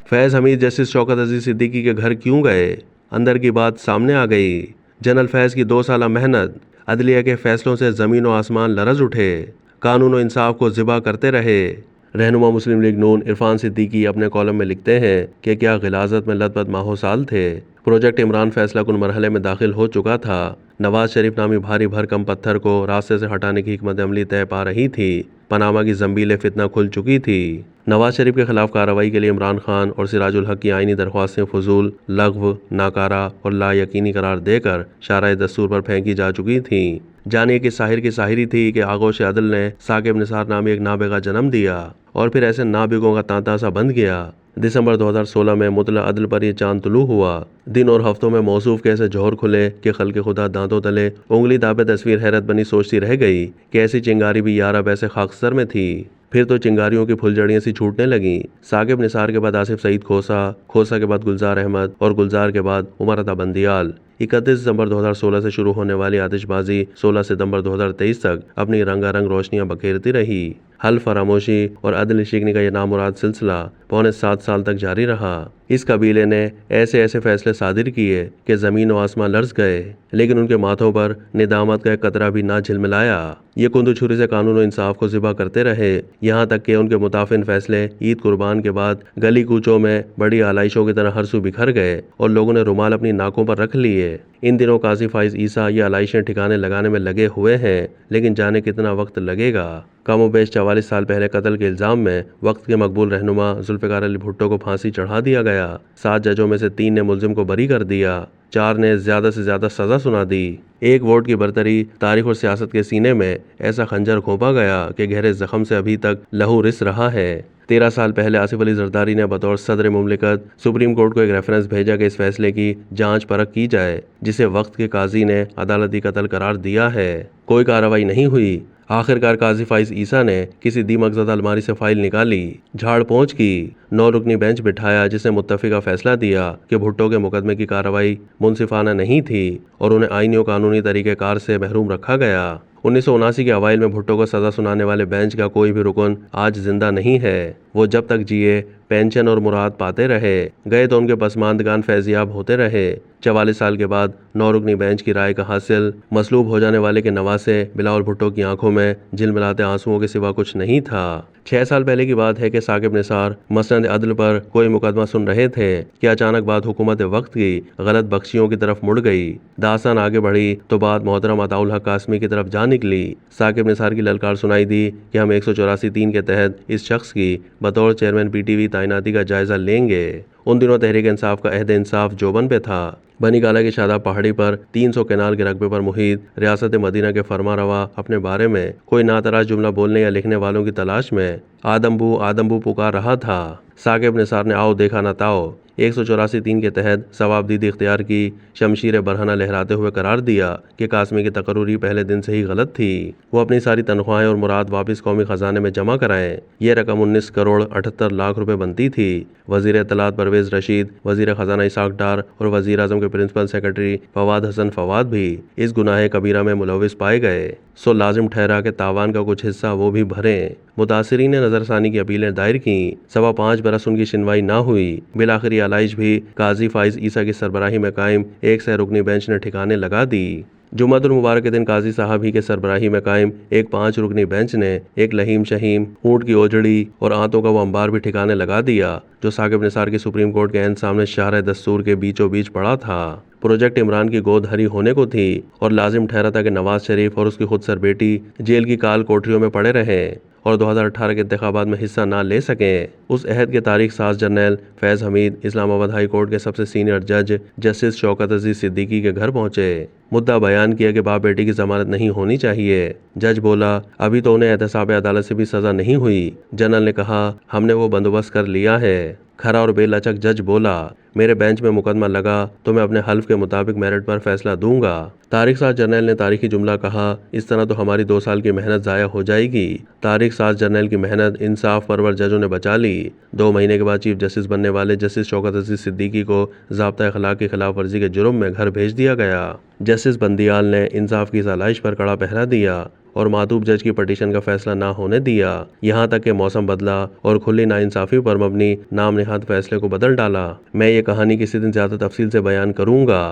फैज़ Hamid justice Shaukat अजीज सिद्दीकी के घर क्यों गए? अंदर की बात सामने आ गई। जनरल फैज़ की 2 साला मेहनत, अदलिया के फैसलों से ज़मीन व आसमान लरज़ उठे। कानून व इंसाफ को ज़िबा करते रहे। रहनुमा मुस्लिम लीग नून इरफान सिद्दीकी अपने कॉलम में लिखते हैं कि क्या गिलाज़त में लथपथ माहौसाल थे। प्रोजेक्ट इमरान फैसला कुन मरहले में दाखिल हो चुका था। नवाज शरीफ नामी भारी भरकम पत्थर को रास्ते से हटाने की हिकमत अमली तय पा रही थी। पनामा की जंबीले फितना खुल चुकी थी। नवाज शरीफ के खिलाफ कार्रवाई के लिए इमरान खान और सिराजुल हक की आईनी दरख्वास्तें फजूल, लग़्व, नाकारा और लायकीनी करार देकर शाराए दस्तूर पर फेंकी जा चुकी थीं। जानिए कि साहिर की साहिरी थी कि आगोश अदल ने साकिब निसार नामी एक नाबिगा जन्म दिया और फिर ऐसे नाबिगों का तांता सा बंध गया। दिसंबर 2016 में मुतला अदल पर यह चांद तुलू हुआ। दिन और हफ्तों में मौसूफ कैसे जोहर खुले कि खल्के खुदा दांतों तले उंगली दाबे तस्वीर हैरत बनी सोचती रह गई कि ऐसी चिंगारी भी यार अब ऐसे खाकसर में थी। फिर तो चिंगारियों की फुलझड़ियां सी छूटने लगीं। साकिब निसार के बाद आसिफ सईद खोसा, खोसा के बाद गुलजार अहमद और गुलजार के बाद उमर अता बंदियाल। 31 दिसंबर 2016 से शुरू होने वाली आतिशबाजी 16 सितंबर 2023 तक अपनी रंगारंग रोशनियां बखेरती रही। हल फरामोशी और अदल शिकनी का यह नामुराद सिलसिला पौने 7 साल तक जारी रहा। इस कबीले ने ऐसे ऐसे फैसले सादिर किए कि ज़मीन व आसमान लर्ज गए, लेकिन उनके माथों पर निदामत का एक कतरा भी ना झिलमिलाया। ये कुंदू छुरी से कानून व इंसाफ को ज़िबा करते रहे, यहाँ तक कि उनके मुताफिन फैसले ईद कुर्बान के बाद गली कूचों में बड़ी आलाइशों की तरह हरसू बिखर गए और लोगों ने रुमाल अपनी नाकों पर रख लिए। इन दिनों काजी फाइज ईसा ये आलाइशें ठिकाने लगाने में लगे हुए हैं, लेकिन जाने कितना वक्त लगेगा। कमोबेश 44 साल पहले कत्ल के इल्ज़ाम में वक्त के मकबूल रहनुमा जुल्फ़िकार अली भुट्टो को फांसी चढ़ा दिया गया। 7 जजों में से 3 ने मुल्जिम को बरी कर दिया, 4 ने ज़्यादा से ज़्यादा सज़ा सुना दी। एक वोट की बरतरी तारीख और सियासत के सीने में ऐसा खंजर घोंपा गया कि गहरे जख्म से अभी तक लहू रिस रहा है। 13 साल पहले आसिफ अली जरदारी ने बतौर सदर मुमलिकत सुप्रीम कोर्ट को एक रेफरेंस भेजा कि इस फैसले की जांच परख की जाए, जिसे वक्त के काजी ने अदालती कत्ल करार दिया है। कोई कार्रवाई नहीं हुई। आखिरकार काजी फाइज ईसा ने किसी दीमकज़दा अलमारी से फाइल निकाली, झाड़ पोंछ की, 9 रुकनी बेंच बिठाया जिसने मुत्तफ़िका फैसला दिया कि भुट्टो के मुकदमे की कार्रवाई मुनसिफाना नहीं थी और उन्हें आईनी और कानूनी तरीक़ेकार से महरूम रखा गया। 1979 के अवाइल में भुट्टो को सज़ा सुनाने वाले बेंच का कोई भी रुकन आज जिंदा नहीं है। वो जब तक जिए पेंशन और मुराद पाते रहे, गए तो उनके पसमानदगान फैजियाब होते रहे। 44 साल के बाद 9 रुकनी बेंच की राय का हासिल मसलूब हो जाने वाले के नवासे बिलावल भुट्टो की आंखों में झिलमिलाते आंसुओं के सिवा कुछ नहीं था। 6 साल पहले की बात है कि साकिब निसार मसनद अदल पर कोई मुकदमा सुन रहे थे कि अचानक बात हुकूमत वक्त की गलत बख्शियों की तरफ मुड़ गई। दास्तान आगे बढ़ी तो बात मोहतरम अताउल हक कासमी की तरफ जा निकली। साकिब निसार की ललकार सुनाई दी कि हम 184(3) के तहत इस शख्स की बतौर चेयरमैन PTV तैनाती का जायजा लेंगे। उन दिनों तहरीक इंसाफ का अहद इंसाफ जोबन पे था। बनी गाला की शादाब पहाड़ी पर 300 केनाल के रकबे पर मुहित रियासत मदीना के फरमा रवा अपने बारे में कोई नातराज जुमला बोलने या लिखने वालों की तलाश में आदम्बू पुकार रहा था। साकिब निसार ने आओ देखा न ताओ 184(3) के तहत सवाबदीदी इख्तियार की शमशीर बरहना लहराते हुए करार दिया कि कासमी की तकर्री पहले दिन से ही गलत थी। वो अपनी सारी तनख्वाहें और मुराद वापस कौमी खजाने में जमा कराएं। ये रकम 19 करोड़ 78 लाख रुपए बनती थी। वजीर इत्तलात परवेज रशीद, वजीर खजाना इसाक डार और वजीर आजम के प्रिंसिपल सेक्रेटरी फवाद हसन फवाद भी इस गुनाह कबीरा में मुलविस पाए गए। सो लाजिम ठहरा के तावान का कुछ हिस्सा वो भी भरें। मुतासिरीन ने नजरसानी की अपीलें दायर की। 5.25 बरस उनकी सुनवाई ना हुई। बिलाखिर आलाइश भी काजी फाइज ईसा की सरबराही में कायम एक सह रुकनी बेंच ने ठिकाने लगा दी। जुम्मतुल मुबारक के दिन काजी साहब ही के सरबराही में कायम एक 5 रुकनी बेंच ने एक लहीम शहीम ऊँट की ओजड़ी और आंतों का वो अंबार भी ठिकाने लगा दिया जो साकिब निसार की सुप्रीम कोर्ट के एन सामने शाहर दस्तूर के बीचों बीच पड़ा था। प्रोजेक्ट इमरान की गोद हरी होने को थी और लाजिम ठहरा था कि नवाज शरीफ और उसकी खुद सर बेटी जेल की काल कोठरियों में पड़े रहें और 2018 के इंतखाबात में हिस्सा ना ले सकें। उस अहद के तारीख साज जनरल फैज़ हमीद इस्लामाबाद हाई कोर्ट के सबसे सीनियर जज जस्टिस शौकत अजीज सिद्दीकी के घर पहुंचे। मुद्दा बयान किया कि बाप बेटी की जमानत नहीं होनी चाहिए। जज बोला अभी तो उन्हें एहतसाब अदालत से भी सजा नहीं हुई। जनरल ने कहा हमने वो बंदोबस्त कर लिया है। खरा और बेलचक जज बोला मेरे बेंच में मुकदमा लगा तो मैं अपने हल्फ के मुताबिक मेरिट पर फैसला दूंगा। तारिक साज जर्नल ने तारीखी जुमला कहा इस तरह तो हमारी 2 साल की मेहनत ज़ाया हो जाएगी। तारिक साज जर्नल की मेहनत इंसाफ परवर जजों ने बचा ली। 2 महीने के बाद चीफ जस्टिस बनने वाले जस्टिस शौकत अजीज सिद्दीकी को ज़ाब्ता अखलाक की खिलाफ वर्जी के जुर्म में घर भेज दिया गया। जस्टिस बंदियाल ने इंसाफ की सालाइश पर कड़ा पहरा दिया। और मातूब जज की पटिशन का फैसला ना होने दिया। यहाँ तक कि मौसम बदला और खुली नाइंसाफी पर मबनी नाम निहाद फैसले को बदल डाला। मैं ये कहानी किसी दिन ज्यादा तफसील से बयान करूंगा।